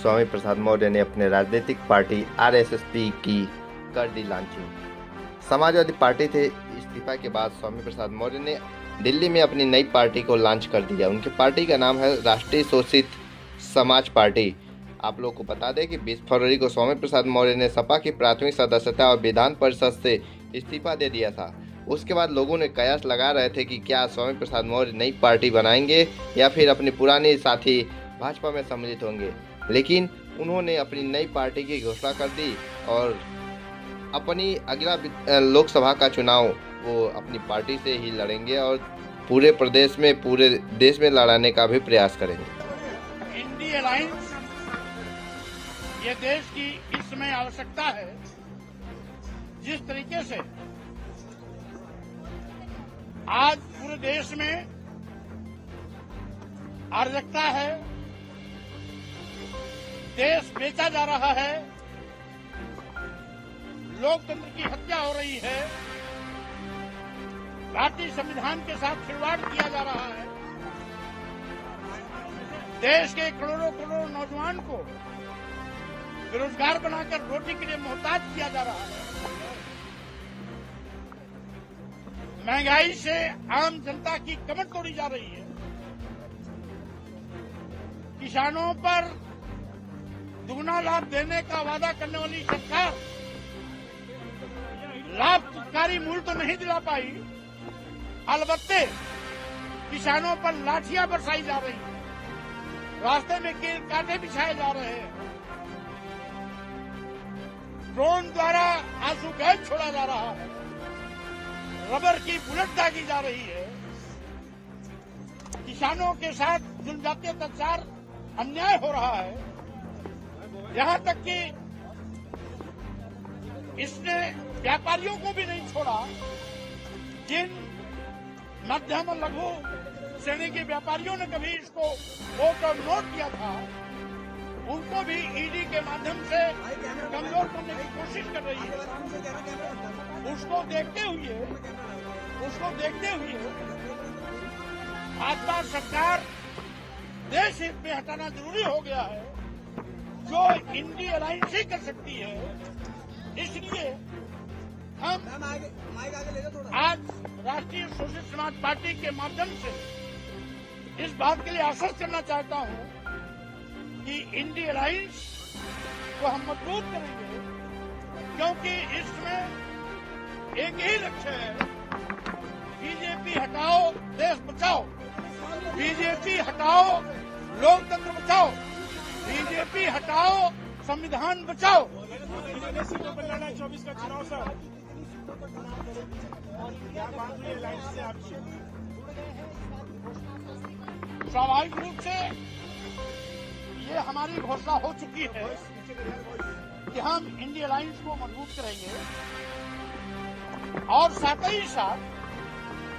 स्वामी प्रसाद मौर्य ने अपने राजनीतिक पार्टी आरएसएस-पी की कर दी लॉन्चिंग। समाजवादी पार्टी से इस्तीफा के बाद स्वामी प्रसाद मौर्य ने दिल्ली में अपनी नई पार्टी को लॉन्च कर दिया। उनकी पार्टी का नाम है राष्ट्रीय शोषित समाज पार्टी। आप लोग को बता दें कि 20 फरवरी को स्वामी प्रसाद मौर्य ने सपा की प्राथमिक सदस्यता और विधान परिषद से इस्तीफा दे दिया था। उसके बाद लोगों ने कयास लगा रहे थे कि क्या स्वामी प्रसाद मौर्य नई पार्टी बनाएंगे या फिर अपनी पुरानी साथी भाजपा में सम्मिलित होंगे, लेकिन उन्होंने अपनी नई पार्टी की घोषणा कर दी और अपनी अगला लोकसभा का चुनाव वो अपनी पार्टी से ही लड़ेंगे और पूरे प्रदेश में, पूरे देश में लड़ाने का भी प्रयास करेंगे। इंडी अलायंस ये देश की इस समय आवश्यकता है। जिस तरीके से आज पूरे देश में अराजकता है, देश बेचा जा रहा है, लोकतंत्र की हत्या हो रही है, भारतीय संविधान के साथ खिलवाड़ किया जा रहा है, देश के करोड़ों करोड़ों नौजवान को बेरोजगार बनाकर रोटी के लिए मोहताज किया जा रहा है, महंगाई से आम जनता की कमर तोड़ी जा रही है, किसानों पर दुगना लाभ देने का वादा करने वाली सरकार लाभकारी मूल्य तो नहीं दिला पाई, अलबत्ते किसानों पर लाठियां बरसाई जा रही है, रास्ते में कील कांटे बिछाए जा रहे हैं, ड्रोन द्वारा आंसू गैस छोड़ा जा रहा है, रबर की बुलेट दागी जा रही है, किसानों के साथ जनजातीय अत्याचार अन्याय हो रहा है, यहां तक कि इसने व्यापारियों को भी नहीं छोड़ा। जिन मध्यम और लघु श्रेणी के व्यापारियों ने कभी इसको वोट और नोट किया था, उनको भी ईडी के माध्यम से कमजोर करने की कोशिश कर रही है। उसको देखते हुए भाजपा सरकार देश हित में हटाना जरूरी हो गया है, जो इंडी अलायंस ही कर सकती है। इसलिए हम आज राष्ट्रीय शोषित समाज पार्टी के माध्यम से इस बात के लिए आश्वस्त करना चाहता हूं कि इंडी अलायंस को हम मजबूत करेंगे, क्योंकि इसमें एक ही लक्ष्य है, बीजेपी हटाओ देश बचाओ, बीजेपी हटाओ लोकतंत्र बचाओ, बीजेपी हटाओ संविधान बचाओ। सीटों पर लड़ा 24 का चुनाव सर, स्वाभाविक रूप से ये हमारी घोषणा हो चुकी है कि हम इंडी अलायंस को मजबूत करेंगे और साथ ही साथ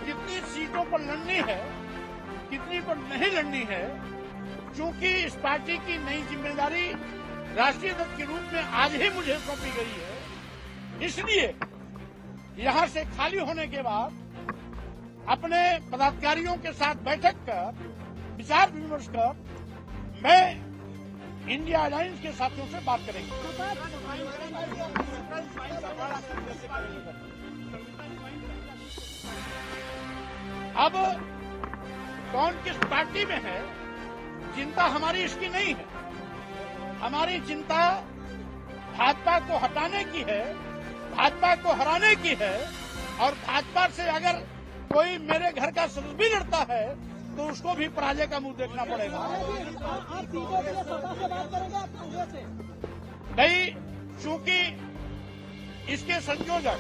कितनी सीटों पर लड़नी है, कितनी पर नहीं लड़नी है, चूंकि इस पार्टी की नई जिम्मेदारी राष्ट्रीय अध्यक्ष के रूप में आज ही मुझे सौंपी गई है। इसलिए यहां से खाली होने के बाद अपने पदाधिकारियों के साथ बैठक कर विचार विमर्श कर मैं इंडिया अलायंस के साथियों से बात करेंगे। अब कौन किस पार्टी में है, चिंता हमारी इसकी नहीं है। हमारी चिंता भाजपा को हटाने की है, भाजपा को हराने की है, और भाजपा से अगर कोई मेरे घर का सदस्य भी लड़ता है तो उसको भी पराजय का मुंह देखना पड़ेगा। नहीं, चूंकि इसके संयोजक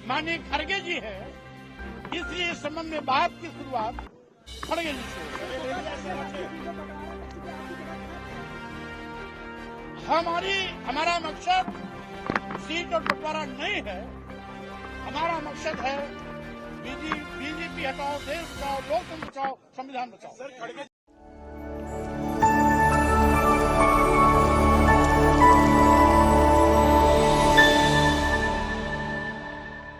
माननीय खड़गे जी हैं, इसलिए इस संबंध में बात की शुरुआत खड़गे जी से। हमारा मकसद सीट और बंटवारा नहीं है, हमारा मकसद है बीजेपी हटाओ, देश बचाओ, लोकतंत्र बचाओ, संविधान बचाओ।